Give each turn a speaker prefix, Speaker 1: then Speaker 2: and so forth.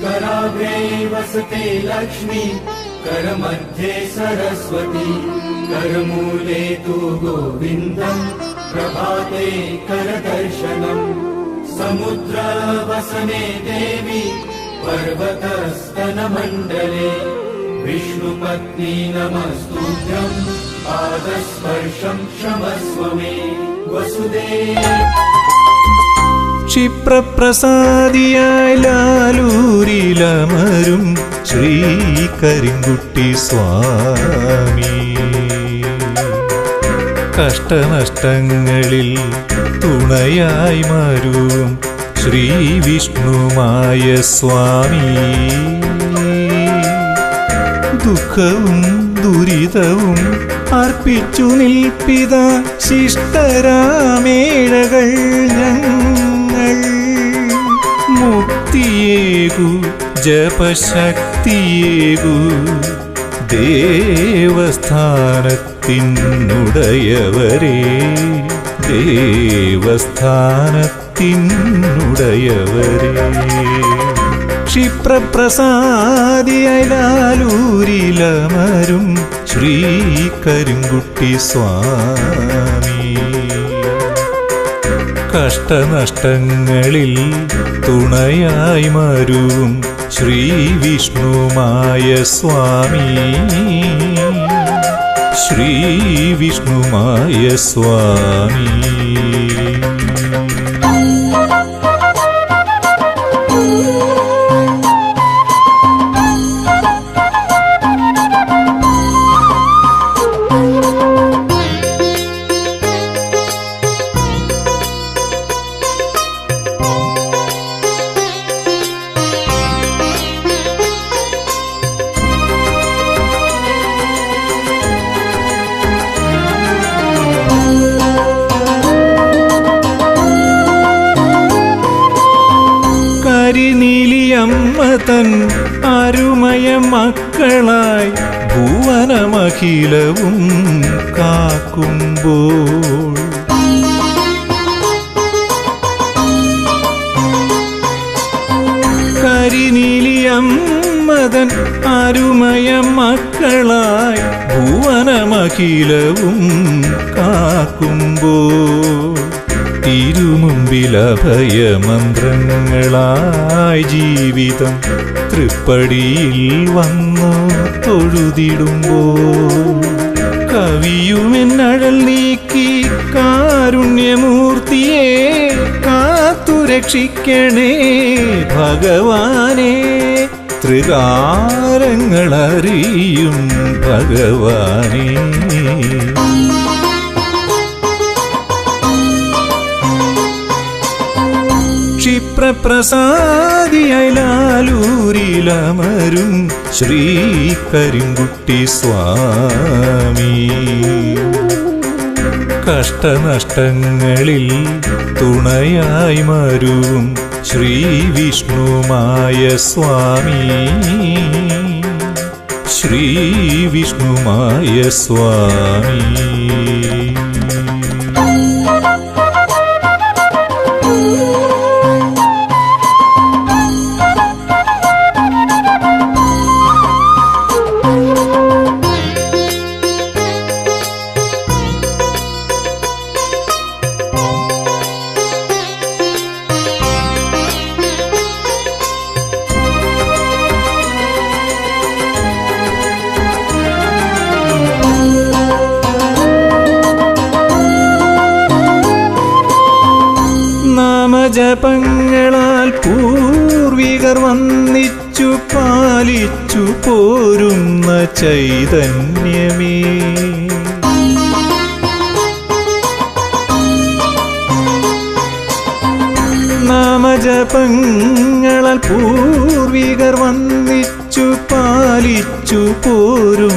Speaker 1: कराग्रे वसते लक्ष्मी करमध्ये सरस्वती करमूले तु गोविन्दम् प्रभाते करदर्शनम् समुद्रवसने देवी पर्वतस्तनमण्डले विष्णुपत्नी नमस्तुभ्यम् पादस्पर्शं क्षमस्व मे वसुदेव
Speaker 2: ക്ഷിപ്രപ്രസാദിയായി ലാലൂരിലമരും ശ്രീ കരിങ്കുട്ടി സ്വാമി കഷ്ടനഷ്ടങ്ങളിൽ തുണയായി മരുവും ശ്രീ വിഷ്ണുമായ സ്വാമി ദുഃഖവും ദുരിതവും അർപ്പിച്ചു നിൽപ്പിത ശിഷ്ടരാമേഴകൾ ഞങ്ങൾ മുക്തിയേകു ജപശക്തിയേകു ദേവസ്ഥാനത്തിനുടയവരേ ദേവസ്ഥാനത്തിനുടയവരേ ക്ഷിപ്രപ്രസാദിയായി ലാലൂരിലമരും ശ്രീ കരിങ്കുട്ടി സ്വാമി കഷ്ടനഷ്ടങ്ങളിൽ തുണയായി മരുവും ശ്രീ വിഷ്ണുമായ സ്വാമി ശ്രീ വിഷ്ണുമായ സ്വാമി കരിനീലിയമ്മ തൻ അരുമയ മക്കളായി ഭുവനമഖിലവും കാക്കുമ്പോൾ കരിനീലിയമ്മ തൻ അരുമയ മക്കളായി ഭുവനമഖിലവും കാക്കുമ്പോൾ തിരുമുമ്പിലഭയമന്ത്രങ്ങളായി ജീവിതം തൃപ്പടിയിൽ വന്നു തൊഴുതിടുമ്പോൾ കവിയുമെന്നഴൽ നീക്കി കാരുണ്യമൂർത്തിയെ കാത്തുരക്ഷിക്കണേ ഭഗവാനെ ത്രികാലങ്ങളറിയും ഭഗവാനെ ക്ഷിപ്രപ്രസാദിയായി ലാലൂരിലമരും ശ്രീ കരിങ്കുട്ടി സ്വാമി കഷ്ടനഷ്ടങ്ങളിൽ തുണയായി മരുവും ശ്രീ വിഷ്ണുമായ സ്വാമി ശ്രീ വിഷ്ണുമായ സ്വാമി നാമജപങ്ങളാൽ പൂർവികർ വന്നിച്ചു പാലിച്ചു പോരുന്ന ചൈതന്യമേ നാമജപങ്ങളാൽ പൂർവികർ വന്നിച്ചു പാലിച്ചു പോരും